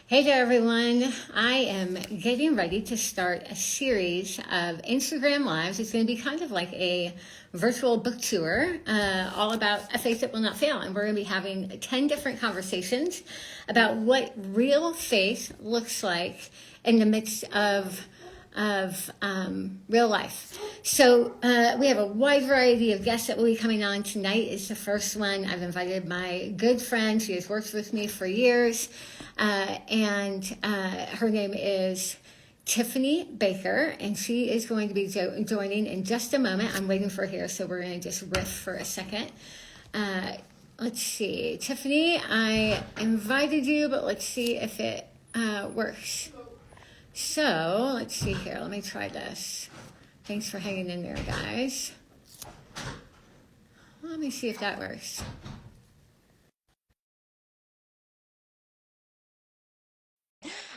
Hey there, everyone. I am getting ready to start a series of Instagram Lives. It's going to be kind of like a virtual book tour, all about a faith that will not fail. And we're going to be having 10 different conversations about what real faith looks like in the midst of real life. So we have a wide variety of guests that will be coming on. Tonight is the first one. I've invited my good friend. She has worked with me for years. And her name is Tiffany Baker, and she is going to be joining in just a moment. I'm waiting for her here, so we're going to just riff for a second. Let's see. Tiffany, I invited you, but let's see if it works. So let's see here. Let me try this. Thanks for hanging in there, guys. Let me see if that works.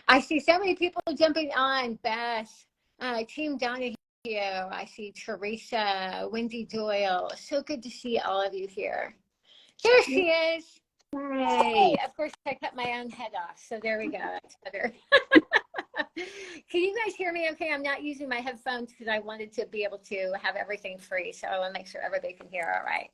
I see so many people jumping on. Beth, Team Donahue. I see Teresa, Wendy Doyle. So good to see all of you here. There she is. Hey, of course, I cut my own head off. So there we go. That's better. Can you guys hear me okay? I'm not using my headphones because I wanted to be able to have everything free. So I want to make sure everybody can hear all right.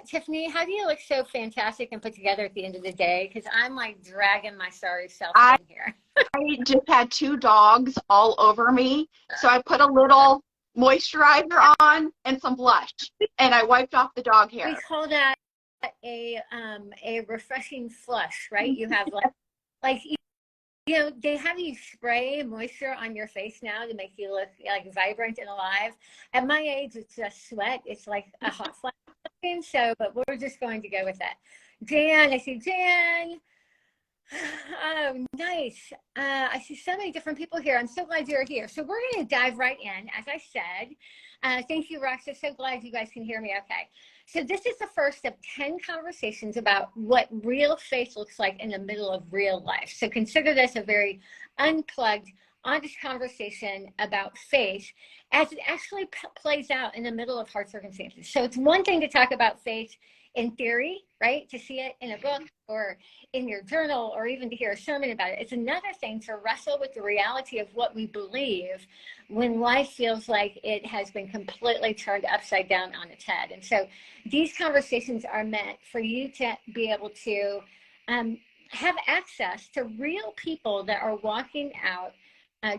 Tiffany, how do you look so fantastic and put together at the end of the day? Because I'm like dragging my sorry self in here. I just had two dogs all over me, so I put a little moisturizer on and some blush, and I wiped off the dog hair. We call that a refreshing flush, right? You have like you know, they have you spray moisture on your face now to make you look like vibrant and alive. At my age, it's just sweat. It's like a hot flash. So, but we're just going to go with that. Jan, I see Jan. Oh, nice. I see so many different people here. I'm so glad you're here. So we're going to dive right in, as I said. Thank you, Roxa. So glad you guys can hear me okay. So this is the first of 10 conversations about what real faith looks like in the middle of real life. So consider this a very unplugged, honest conversation about faith as it actually plays out in the middle of hard circumstances. So it's one thing to talk about faith in theory, right? To see it in a book or in your journal or even to hear a sermon about it. It's another thing to wrestle with the reality of what we believe when life feels like it has been completely turned upside down on its head. And so these conversations are meant for you to be able to have access to real people that are walking out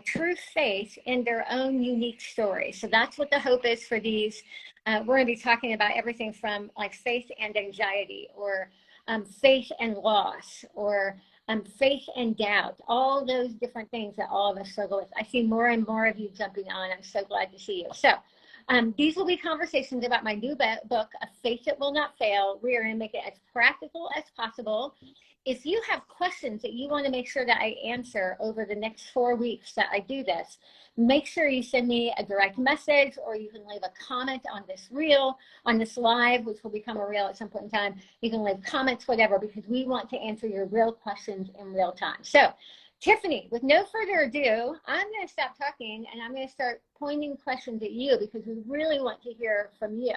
true faith in their own unique story. So that's what the hope is for these. We're going to be talking about everything from like faith and anxiety, or faith and loss, or faith and doubt, all those different things that all of us struggle with. I see more and more of you jumping on. I'm so glad to see you. So these will be conversations about my new book, A Faith That Will Not Fail. We are going to make it as practical as possible. If you have questions that you want to make sure that I answer over the next 4 weeks that I do this, make sure you send me a direct message, or you can leave a comment on this reel, on this live, which will become a reel at some point in time. You can leave comments, whatever, because we want to answer your real questions in real time. So, Tiffany, with no further ado, I'm going to stop talking and I'm going to start pointing questions at you because we really want to hear from you.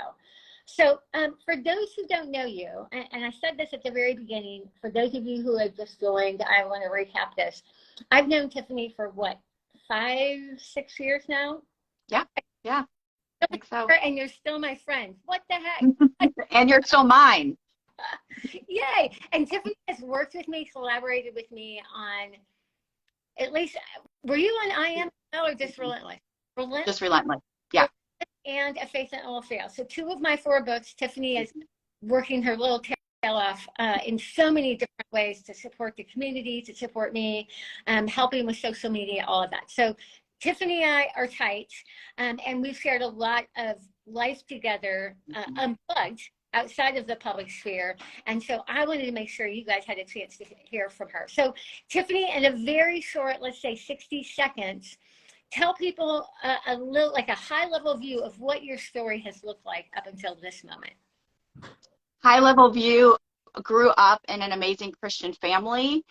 So for those who don't know you, and I said this at the very beginning, for those of you who have just joined, I want to recap this. I've known Tiffany for what, 5-6 years now? Yeah, I think so. And you're still my friend. What the heck? And you're still mine. Yay. And Tiffany has worked with me, collaborated with me on, at least, were you on IM or just Relentless? Just Relentless, yeah. And A Faith That Will Fail. So 2 of my 4 books, Tiffany is working her little tail off in so many different ways to support the community, to support me, helping with social media, all of that. So Tiffany and I are tight, and we've shared a lot of life together, unplugged, outside of the public sphere. And so I wanted to make sure you guys had a chance to hear from her. So Tiffany, in a very short, let's say 60 seconds, tell people a little, like a high level view of what your story has looked like up until this moment. High level view, grew up in an amazing Christian family.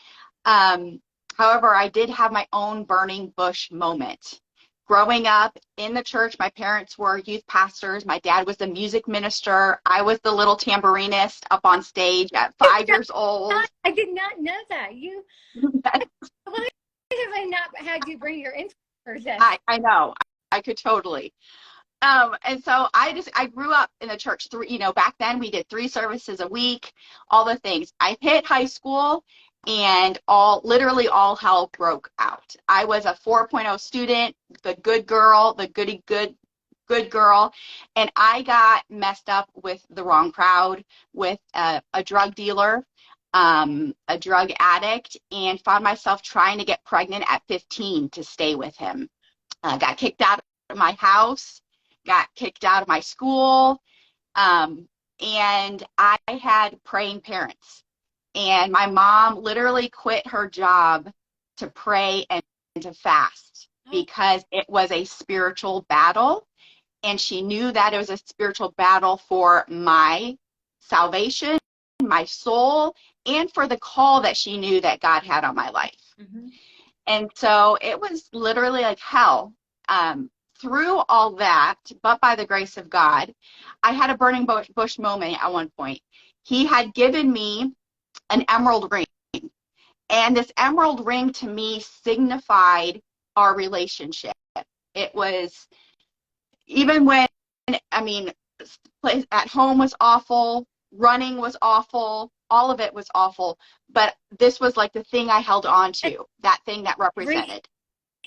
However, I did have my own burning bush moment. Growing up in the church, my parents were youth pastors. My dad was the music minister. I was the little tambourinist up on stage at 5 years old. I did not know that. had you bring your intro for this. I know. I could totally. And so I grew up in the church back then we did 3 services a week, all the things. I hit high school and literally all hell broke out. I was a 4.0 student, the good girl, the goody good girl. And I got messed up with the wrong crowd, with a drug dealer, a drug addict, and found myself trying to get pregnant at 15 to stay with him. Got kicked out of my house, got kicked out of my school, and I had praying parents. And my mom literally quit her job to pray and to fast because it was a spiritual battle. And she knew that it was a spiritual battle for my salvation, my soul, and for the call that she knew that God had on my life. Mm-hmm. And so it was literally like hell. Through all that, but by the grace of God, I had a burning bush moment at one point. He had given me an emerald ring. And this emerald ring to me signified our relationship. It was, even when, at home was awful, running was awful, all of it was awful, but this was like the thing I held on to, that thing that represented.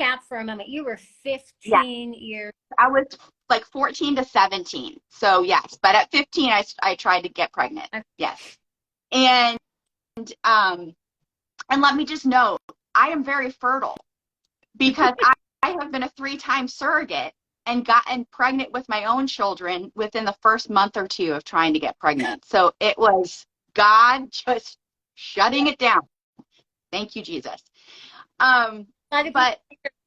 Recap for a moment. You were 15 years. I was like 14 to 17. So yes, but at 15, I tried to get pregnant. Okay. Yes. And let me just note, I am very fertile because I have been a 3-time surrogate and gotten pregnant with my own children within the first month or 2 of trying to get pregnant. So it was God just shutting it down. Thank you, Jesus. A lot of people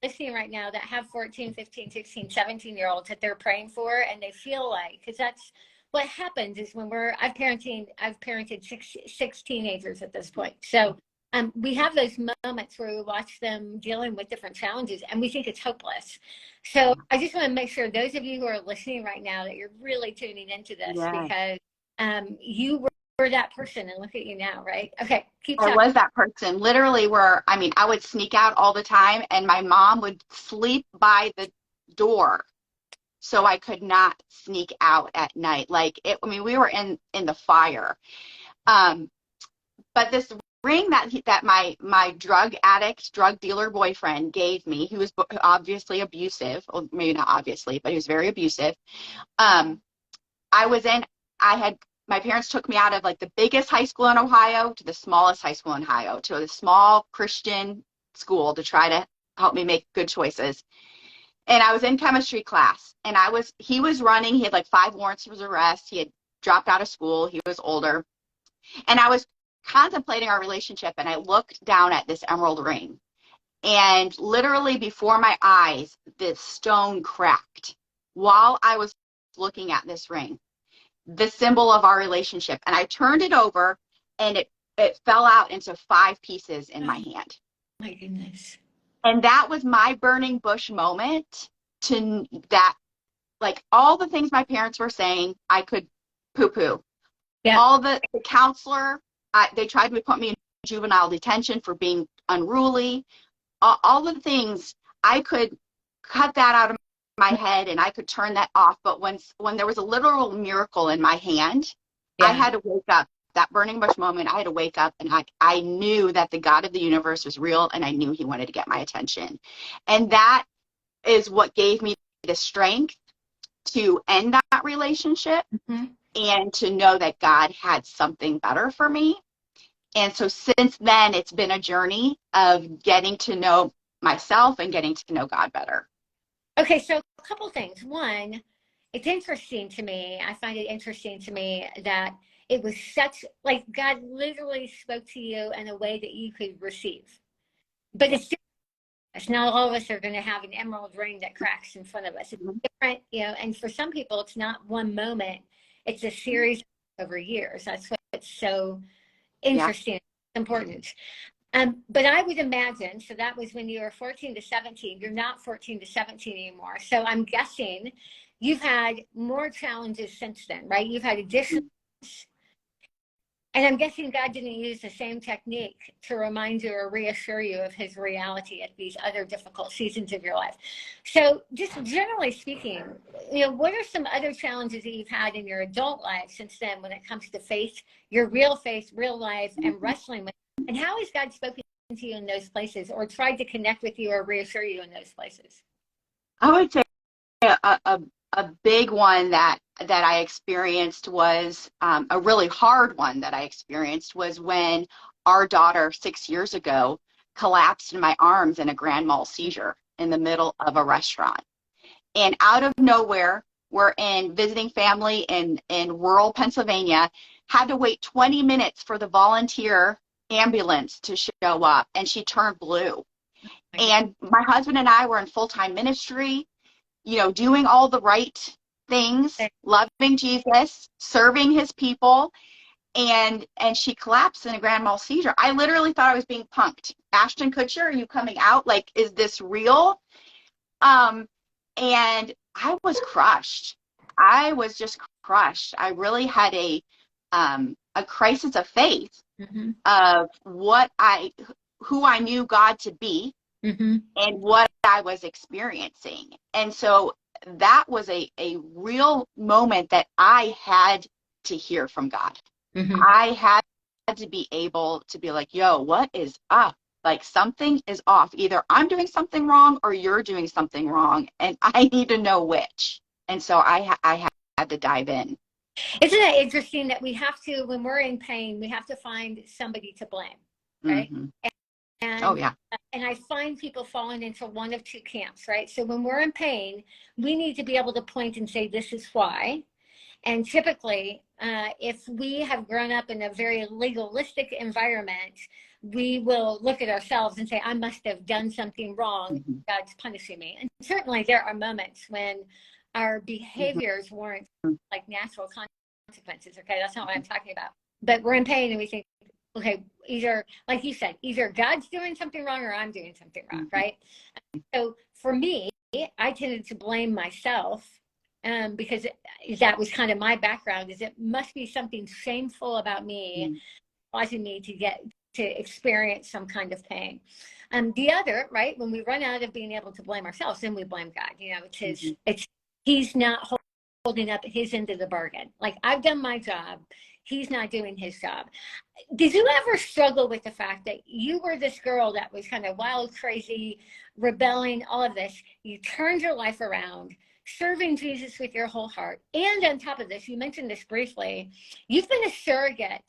listening right now that have 14, 15, 16, 17-year-olds that they're praying for, and they feel like, because that's what happens is when I've parented 6 teenagers at this point. So we have those moments where we watch them dealing with different challenges and we think it's hopeless. So I just want to make sure those of you who are listening right now that you're really tuning into this, because you were that person, and look at you now, right? Okay, keep talking. I was that person, literally, I would sneak out all the time, and my mom would sleep by the door so I could not sneak out at night. We were in the fire. But this ring that my drug dealer boyfriend gave me, he was obviously abusive, or maybe not obviously, but he was very abusive. My parents took me out of like the biggest high school in Ohio to the smallest high school in Ohio, to a small Christian school to try to help me make good choices. And I was in chemistry class, and he was running. He had like 5 warrants of arrest. He had dropped out of school. He was older. And I was contemplating our relationship, and I looked down at this emerald ring. And literally before my eyes, this stone cracked while I was looking at this ring, the symbol of our relationship. And I turned it over, and it fell out into 5 pieces in my hand. My goodness. And that was my burning bush moment, to that, like, all the things my parents were saying, I could poo-poo. Yeah. All the counselor, they tried to put me in juvenile detention for being unruly. All the things, I could cut that out of my head and I could turn that off. But when there was a literal miracle in my hand, I had to wake up. That burning bush moment, I had to wake up, and I knew that the God of the universe was real, and I knew he wanted to get my attention. And that is what gave me the strength to end that relationship, and to know that God had something better for me. And so since then, it's been a journey of getting to know myself and getting to know God better. Okay, so a couple things. One, it's interesting to me, I find it interesting to me that it was such, like, God literally spoke to you in a way that you could receive. But it's not all of us are going to have an emerald ring that cracks in front of us. It's different, and for some people, it's not one moment. It's a series over years. That's what's so interesting, important. But I would imagine, so that was when you were 14 to 17. You're not 14 to 17 anymore. So I'm guessing you've had more challenges since then, right? You've had additional. And I'm guessing God didn't use the same technique to remind you or reassure you of his reality at these other difficult seasons of your life. So just generally speaking, what are some other challenges that you've had in your adult life since then when it comes to faith, your real faith, real life, and wrestling with, and how has God spoken to you in those places or tried to connect with you or reassure you in those places? I would say a big one that I experienced was a really hard one that I experienced was when our daughter 6 years ago collapsed in my arms in a grand mal seizure in the middle of a restaurant. And out of nowhere, we're visiting family in rural Pennsylvania, had to wait 20 minutes for the volunteer ambulance to show up, and she turned blue. And my husband and I were in full-time ministry, doing all the right things, loving Jesus, serving his people, and she collapsed in a grand mal seizure. I literally thought I was being punked. Ashton Kutcher, are you coming out? Like, is this real? And I was crushed. I was just crushed. I really had a crisis of faith of who I knew God to be and what I was experiencing. And so that was a real moment that I had to hear from God. I had to be able to be like, yo, what is up? Like, something is off. Either I'm doing something wrong or you're doing something wrong, and I need to know which. And so I had to dive in. Isn't it interesting that we have to, when we're in pain, we have to find somebody to blame, right? And, oh, yeah. And I find people falling into one of two camps, right? So when we're in pain, we need to be able to point and say, this is why. And typically, if we have grown up in a very legalistic environment, we will look at ourselves and say, I must have done something wrong. God's punishing me. And certainly there are moments when our behaviors warrant like natural consequences. Okay, that's not what I'm talking about. But we're in pain and we think, okay, either, like you said, either God's doing something wrong or I'm doing something wrong, right? So for me, I tended to blame myself because that was kind of my background, is it must be something shameful about me causing me to experience some kind of pain. The other, right, when we run out of being able to blame ourselves, then we blame God. It's he's not holding up his end of the bargain. Like, I've done my job, he's not doing his job. Did you ever struggle with the fact that you were this girl that was kind of wild, crazy, rebelling, all of this? You turned your life around, serving Jesus with your whole heart. And on top of this, you mentioned this briefly, you've been a surrogate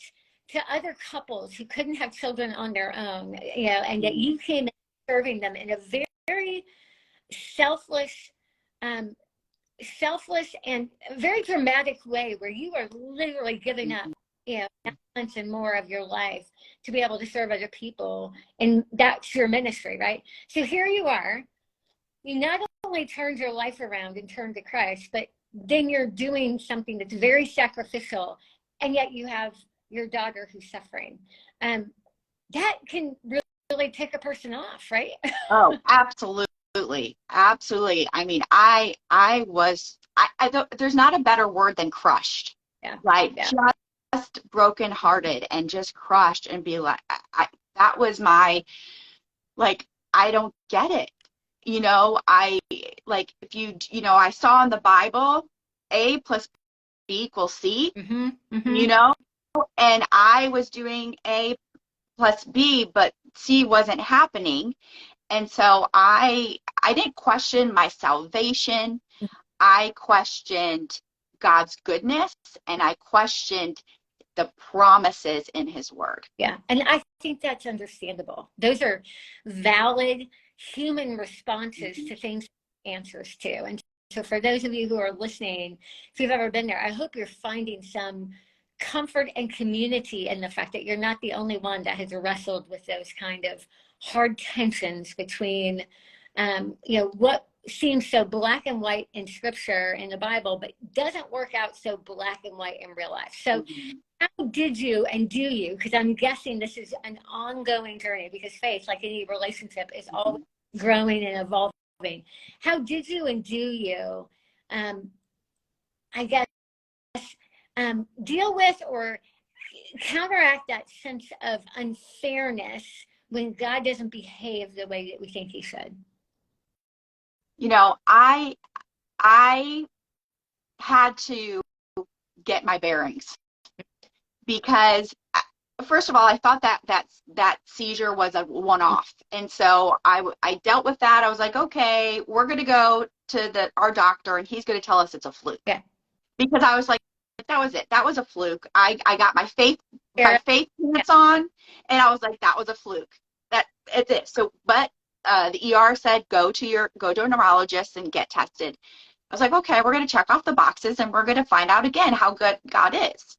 to other couples who couldn't have children on their own, and that you came in serving them in a very, very selfless and very dramatic way, where you are literally giving up, balance and more of your life to be able to serve other people. And that's your ministry, right? So here you are. You not only turned your life around and turned to Christ, but then you're doing something that's very sacrificial, and yet you have your daughter who's suffering. That can really take a person off, right? Oh, absolutely. Absolutely. I mean, there's not a better word than crushed. Yeah. Like, just brokenhearted and just crushed, and be like, that was my, like, I don't get it. I saw in the Bible, A plus B equals C, and I was doing A plus B, but C wasn't happening. And so I didn't question my salvation. I questioned God's goodness, and I questioned the promises in his word. Yeah. And I think that's understandable. Those are valid human responses to things, answers to. And so for those of you who are listening, if you've ever been there, I hope you're finding some comfort and community in the fact that you're not the only one that has wrestled with those kind of hard tensions between, what seems so black and white in scripture in the Bible, but doesn't work out so black and white in real life. So how did you and do you, because I'm guessing this is an ongoing journey, because faith, like any relationship, is always growing and evolving. How did you and do you, I guess, deal with or counteract that sense of unfairness when God doesn't behave the way that we think he should? You know, I had to get my bearings because first of all, I thought that seizure was a one-off. And so I dealt with that. I was like, okay, we're going to go to our doctor and he's going to tell us it's a fluke. Yeah. Because I was like, that was it. That was a fluke. I got my faith Yeah. pants on and I was like, that was a fluke. It's it. So, but the ER said, go to a neurologist and get tested. I was like, okay, we're going to check off the boxes and we're going to find out again how good God is.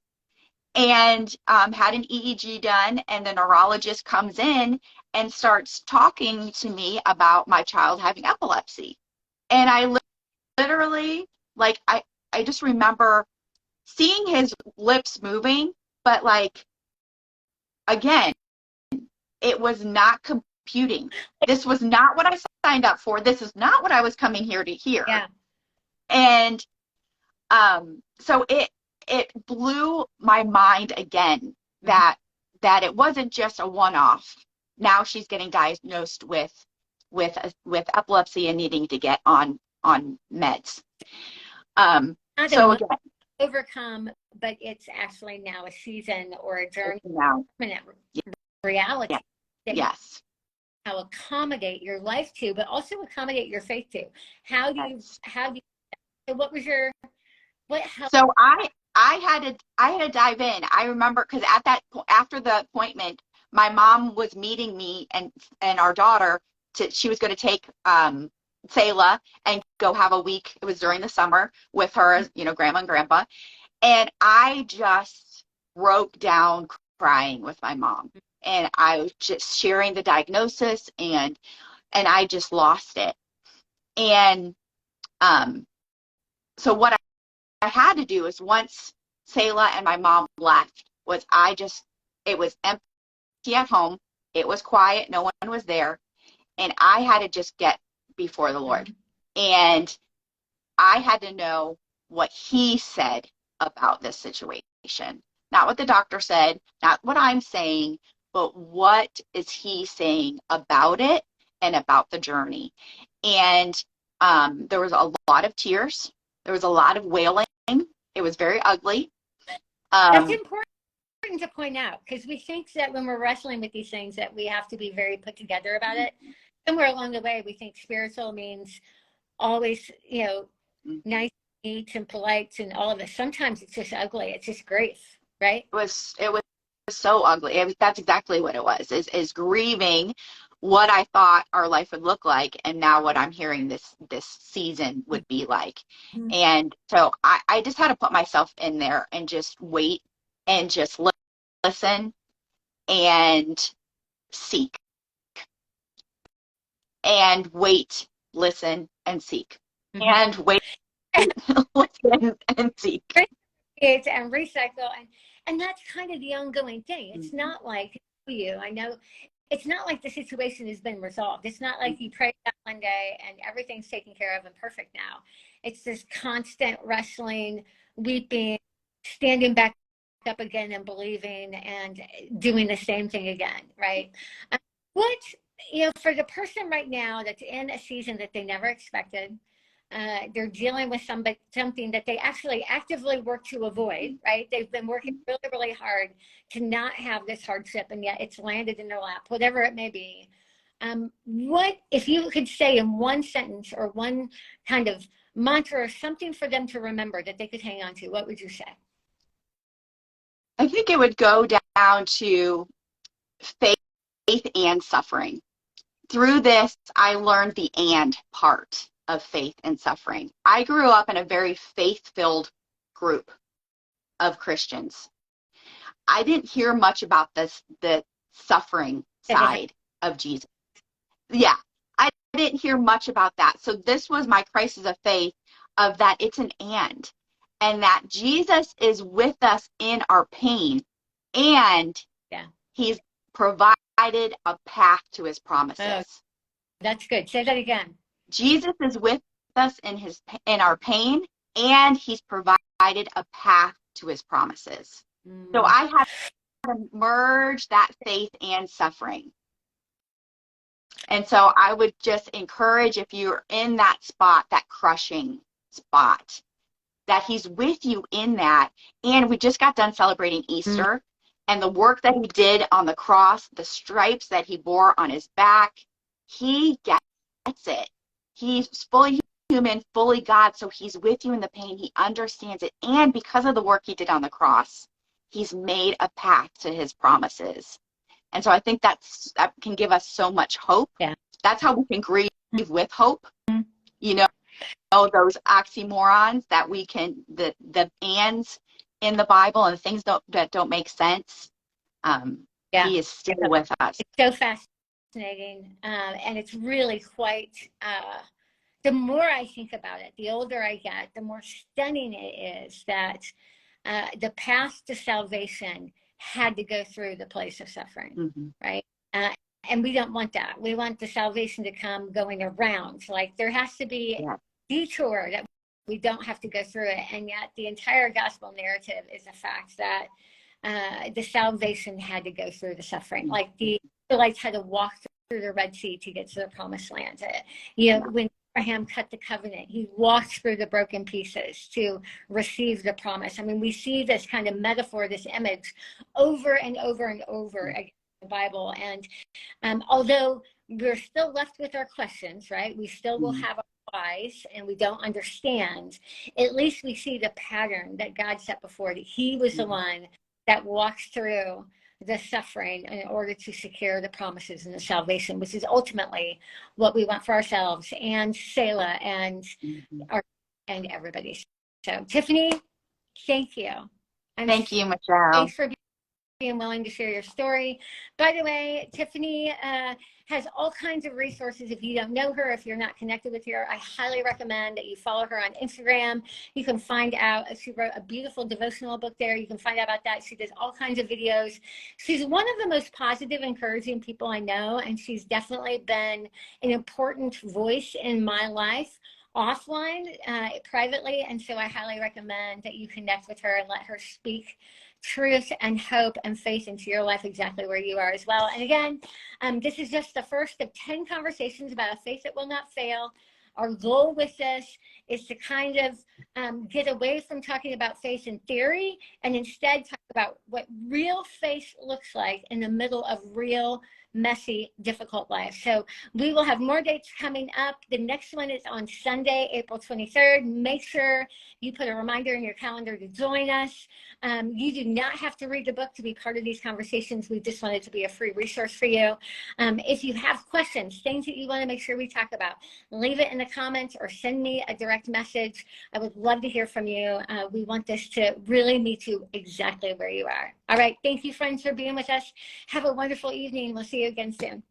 And had an EEG done, and the neurologist comes in and starts talking to me about my child having epilepsy. And I literally, like, I just remember seeing his lips moving, but like, again, it was not computing. This was not what I signed up for. This is not what I was coming here to hear. Yeah. And so it blew my mind again that it wasn't just a one-off. Now she's getting diagnosed with epilepsy and needing to get on meds. So again, overcome, but it's actually now a season or a journey, now permanent reality. Yeah. Yes. How accommodate your life to, but also accommodate your faith to. How do you? So what was your? What helped? So I had to dive in. I remember because after the appointment, my mom was meeting me and our daughter she was going to take Selah and go have a week. It was during the summer with her, grandma and grandpa. And I just broke down crying with my mom. And I was just sharing the diagnosis and I just lost it. And so what I had to do is once Selah and my mom left it was empty at home. It was quiet. No one was there. And I had to just get before the Lord. And I had to know what he said about this situation. Not what the doctor said, not what I'm saying, but what is he saying about it and about the journey. And there was a lot of tears. There was a lot of wailing. It was very ugly. That's important to point out because we think that when we're wrestling with these things that we have to be very put together about it. Somewhere along the way, we think spiritual means always, nice, neat, and polite, and all of this. Sometimes it's just ugly. It's just grief, right? It was so ugly. That's exactly what it was. Is grieving what I thought our life would look like, and now what I'm hearing this season would be like. Mm-hmm. And so I just had to put myself in there and just wait and just listen and seek. And wait, listen, and seek. Mm-hmm. And wait, listen, and seek. And recycle. And that's kind of the ongoing thing. It's mm-hmm. not like I know it's not like the situation has been resolved. It's not like you prayed that one day and everything's taken care of and perfect now. It's this constant wrestling, weeping, standing back up again and believing and doing the same thing again, right? What, for the person right now that's in a season that they never expected, they're dealing with something that they actually actively work to avoid, right? They've been working really, really hard to not have this hardship, and yet it's landed in their lap, whatever it may be. What, if you could say in one sentence or one kind of mantra or something for them to remember that they could hang on to, what would you say? I think it would go down to faith and suffering. Through this, I learned the "and" part of faith and suffering. I grew up in a very faith-filled group of Christians. I didn't hear much about the suffering side of Jesus. Yeah, I didn't hear much about that. So this was my crisis of faith of that it's an and that Jesus is with us in our pain, and he's provided a path to his promises. Oh, that's good. Say that again. Jesus is with us in our pain, and he's provided a path to his promises. So I to merge that faith and suffering. And so I would just encourage, if you're in that spot, that crushing spot, that he's with you in that. And we just got done celebrating Easter, and the work that he did on the cross, the stripes that he bore on his back, he gets it. He's fully human, fully God, so he's with you in the pain. He understands it. And because of the work he did on the cross, he's made a path to his promises. And so I think that can give us so much hope. Yeah. That's how we can grieve with hope. You know, those oxymorons that we can, the ands in the Bible and things that don't make sense. He is still with us. It's so fascinating. And it's really quite, the more I think about it, the older I get, the more stunning it is that the path to salvation had to go through the place of suffering, right? And we don't want that. We want the salvation to come going around. Like there has to be a detour that we don't have to go through it. And yet the entire gospel narrative is the fact that the salvation had to go through the suffering. Like the Israelites had to walk through the Red Sea to get to the promised land. When Abraham cut the covenant, he walked through the broken pieces to receive the promise. I mean, we see this kind of metaphor, this image over and over and over again in the Bible. And although we're still left with our questions, right? We still will have our whys and we don't understand. At least we see the pattern that God set before, that he was the one that walks through the suffering in order to secure the promises and the salvation, which is ultimately what we want for ourselves and Selah and and everybody. So Tiffany, thank you. Thank you, Michelle. Thanks for being willing to share your story. By the way, Tiffany has all kinds of resources. If you don't know her, if you're not connected with her, I highly recommend that you follow her on Instagram. You can find out, she wrote a beautiful devotional book there. You can find out about that. She does all kinds of videos. She's one of the most positive, encouraging people I know, and she's definitely been an important voice in my life offline, privately. And so I highly recommend that you connect with her and let her speak truth and hope and faith into your life exactly where you are as well. And again, this is just the first of 10 conversations about a faith that will not fail. Our goal with this is to kind of get away from talking about faith in theory and instead talk about what real faith looks like in the middle of real, messy, difficult life. So we will have more dates coming up. The next one is on Sunday, April 23rd. Make sure you put a reminder in your calendar to join us. You do not have to read the book to be part of these conversations. We just want it to be a free resource for you. If you have questions, things that you want to make sure we talk about, leave it in the comments or send me a direct message. I would love to hear from you. We want this to really meet you exactly where you are. All right. Thank you, friends, for being with us. Have a wonderful evening. We'll see you again soon.